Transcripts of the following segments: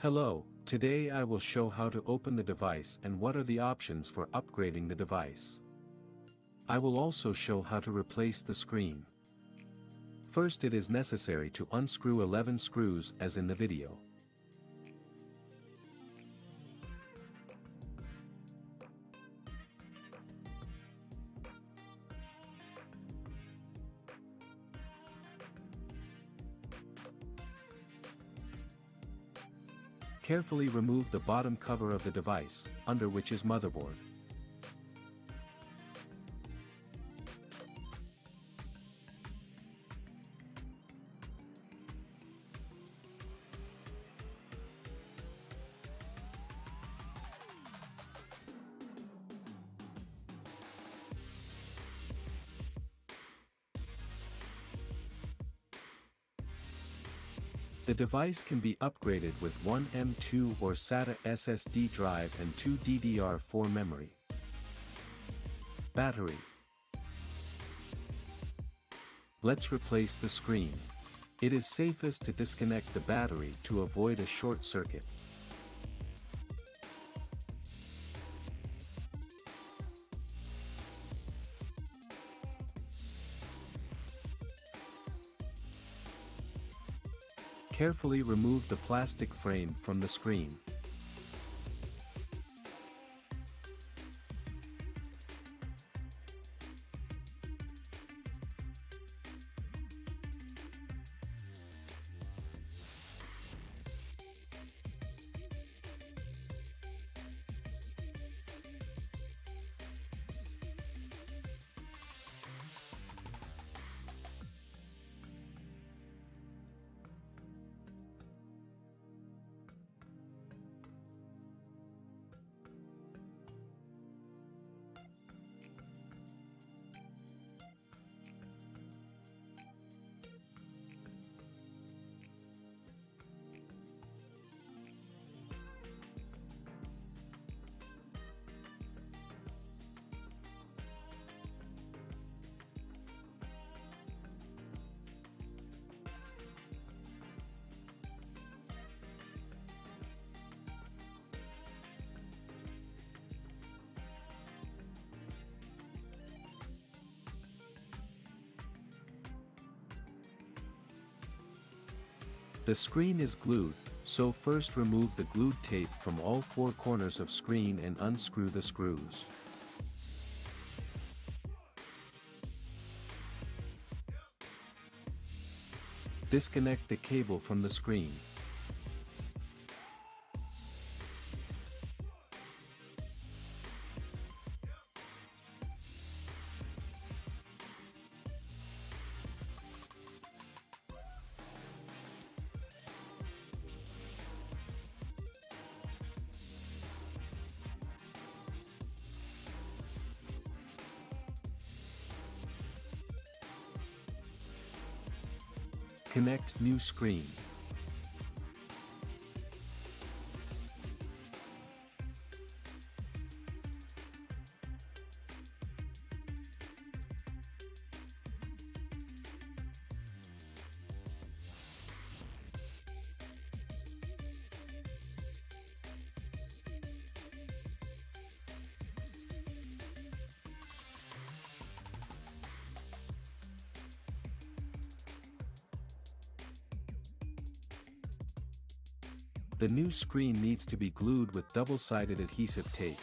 Hello, today I will show how to open the device and what are the options for upgrading the device. I will also show how to replace the screen. First, it is necessary to unscrew 11 screws as in the video. Carefully remove the bottom cover of the device, under which is motherboard. The device can be upgraded with one M.2 or SATA SSD drive and 2 DDR4 memory. Battery. Let's replace the screen. It is safest to disconnect the battery to avoid a short circuit. Carefully remove the plastic frame from the screen. The screen is glued, so first remove the glued tape from all 4 corners of screen and unscrew the screws. Disconnect the cable from the screen. Connect new screen. The new screen needs to be glued with double-sided adhesive tape.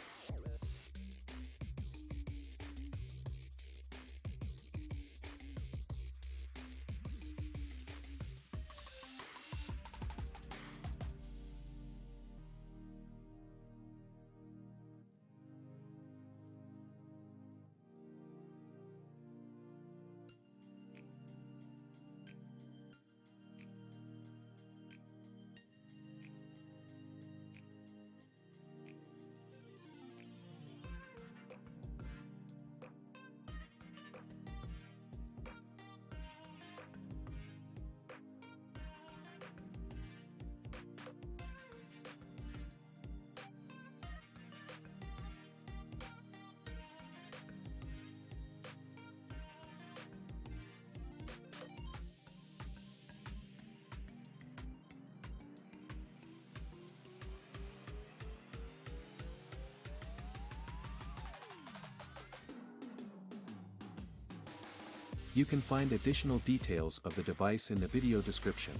You can find additional details of the device in the video description.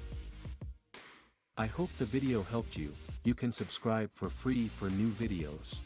I hope the video helped you. You can subscribe for free for new videos.